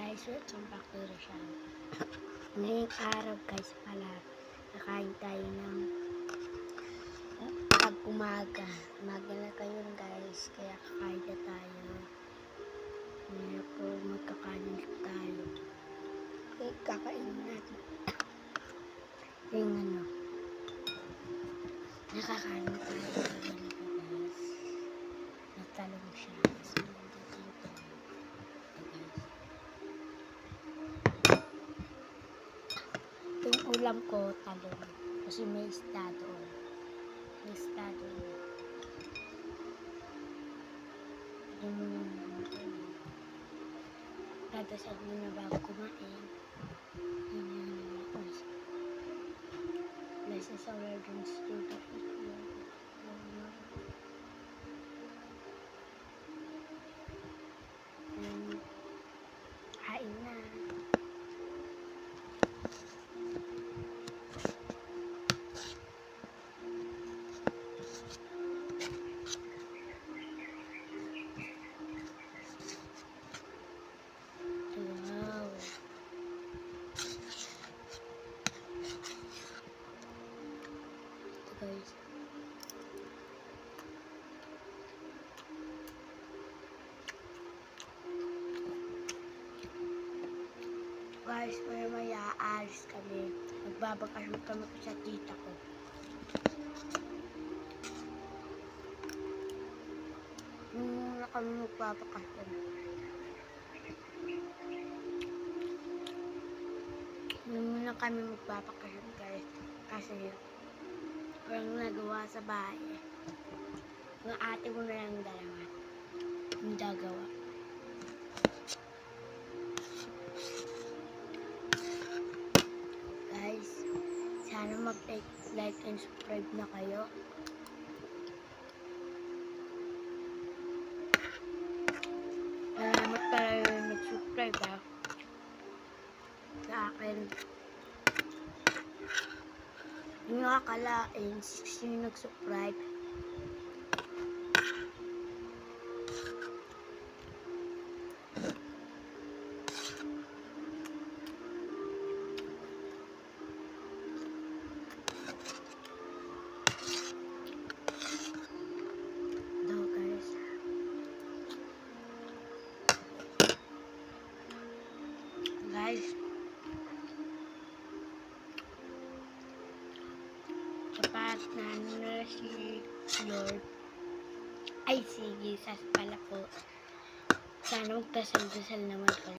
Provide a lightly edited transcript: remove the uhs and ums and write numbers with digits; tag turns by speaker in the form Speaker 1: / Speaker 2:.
Speaker 1: Guys, welcome back to the channel. Ngayong araw guys pala, nakain tayo ng pag-umaga. Umaga na kayo guys, kaya kakain na tayo. Ngayon po magkakanin tayo. Okay, kakain natin. Yung nakakain na tayo. Guys, natalong siya. Yung ulam ko, talong. Kasi may isda doon. May isda doon. Yung dadasal mo na bago kumain. Blessed sa Lord and Spirit of the Lord. Kain na. Guys, may aalis kami. Magbabakasyon kami sa tita ko. Muna kami magbabakasyon. Muna kami magbabakasyon guys. Kasi walang nagawa sa bahay. Yung ate ko na lang dalawa. Yung gagawa. Guys, sana mag-like and subscribe na kayo. Salamat pala yung nag-subscribe sa akin. Yung nakakalain, 16 nag-subscribe. Guys, kapag na si Lord, ay si Jesus pala po, sana magdasal-dasal naman kayo.